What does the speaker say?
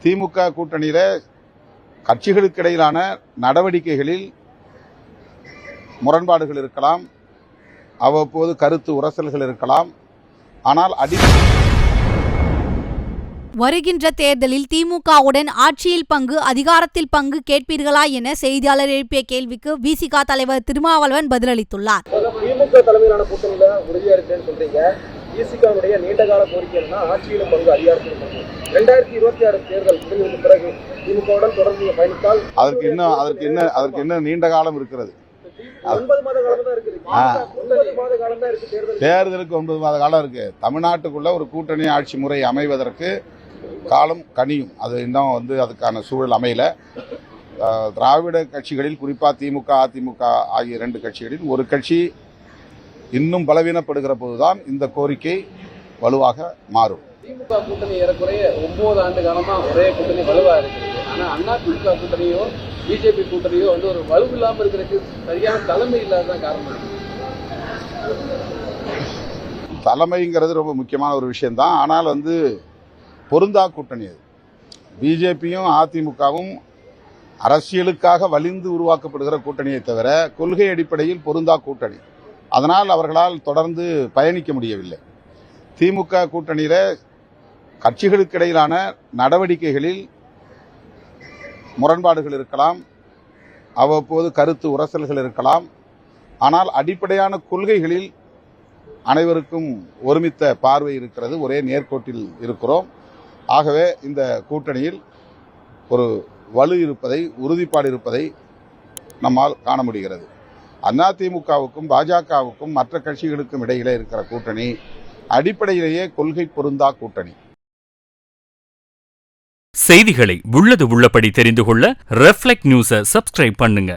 திமுக கூட்டணியில கட்சிகளுக்கு இடையிலான நடவடிக்கைகளில் முரண்பாடுகள் இருக்கலாம், அவ்வப்போது கருத்து உரசல்கள் இருக்கலாம். ஆனால் வருகின்ற தேர்தலில் திமுகவுடன் ஆட்சியில் பங்கு, அதிகாரத்தில் பங்கு கேட்பீர்களா என செய்தியாளர் எழுப்பிய கேள்விக்கு விசிக தலைவர் திருமாவளவன் பதிலளித்துள்ளார். திமுக தலைமையிலான கூட்டணியில உறுதியா இருக்குன்னு சொல்றீங்க. விசிகவுடைய நீண்டகால கோரிக்கை என்ன? ஆட்சியிலும் பங்கு, அதிகாரத்திலும் பங்கு. 2026 தேர்தல் முடிவுக்கு பிறகு திமுகவுடன் தொடர்ந்து பயணித்தால் அதற்கு என்ன நீண்ட காலம் இருக்கிறது. 9 மாத காலம் தான் இருக்குது. 9 மாத காலம் தான் இருக்கு தேர்தலுக்கு 9 மாத காலம் இருக்கு. தமிழ்நாட்டுக்குள்ள ஒரு கூட்டணி ஆட்சி முறை அமைவதற்கு காலம் கனியும். அது இன்னும் அதுக்கான சூழல் அமையல. திராவிட கட்சிகளில் குறிப்பா திமுக, அதிமுக ஆகிய 2 கட்சிகளில் ஒரு கட்சி இன்னும் பலவீனப்படுகிற போதுதான் இந்த கோரிக்கை வலுவாக மாறும். திமுக கூட்டணி ஏறக்குறைய 9 ஆண்டு காலமா ஒரே கூட்டணி வலுவா இருக்குது. ஆனா அதிமுக கூட்டணியோ பிஜேபி கூட்டணியோ ஒரு வலுவில்லாம இருக்கிறதுக்கு சரியான தலைமை இல்லாததான் காரணம். தலைமைங்கிறது ரொம்ப முக்கியமான ஒரு விஷயம்தான். ஆனால் பொருந்தா கூட்டணி அது. பிஜேபியும் அதிமுகவும் அரசியலுக்காக வலிந்து உருவாக்கப்படுகிற கூட்டணியை தவிர கொள்கை அடிப்படையில் பொருந்தா கூட்டணி. அதனால் அவர்களால் தொடர்ந்து பயணிக்க முடியவில்லை. திமுக கூட்டணியில கட்சிகளுக்கு இடையிலான நடவடிக்கைகளில் முரண்பாடுகள் இருக்கலாம், அவ்வப்போது கருத்து உரசல்கள் இருக்கலாம். ஆனால் அடிப்படையான கொள்கைகளில் அனைவருக்கும் ஒருமித்த பார்வை இருக்கிறது. ஒரே நேர்கோட்டில் இருக்கிறோம். ஆகவே இந்த கூட்டணியில் ஒரு வலு இருப்பதை, உறுதிப்பாடு இருப்பதை நம்மால் காண முடிகிறது. அதிமுகவுக்கும் பாஜகவுக்கும் மற்ற கட்சிகளுக்கும் இடையிலே இருக்கிற கூட்டணி அடிப்படையிலேயே கொள்கை பொருந்தா கூட்டணி. செய்திகளை உள்ளது உள்ளபடி தெரிந்து கொள்ள ரெஃப்ளெக்ட் நியூஸை சப்ஸ்கிரைப் பண்ணுங்க.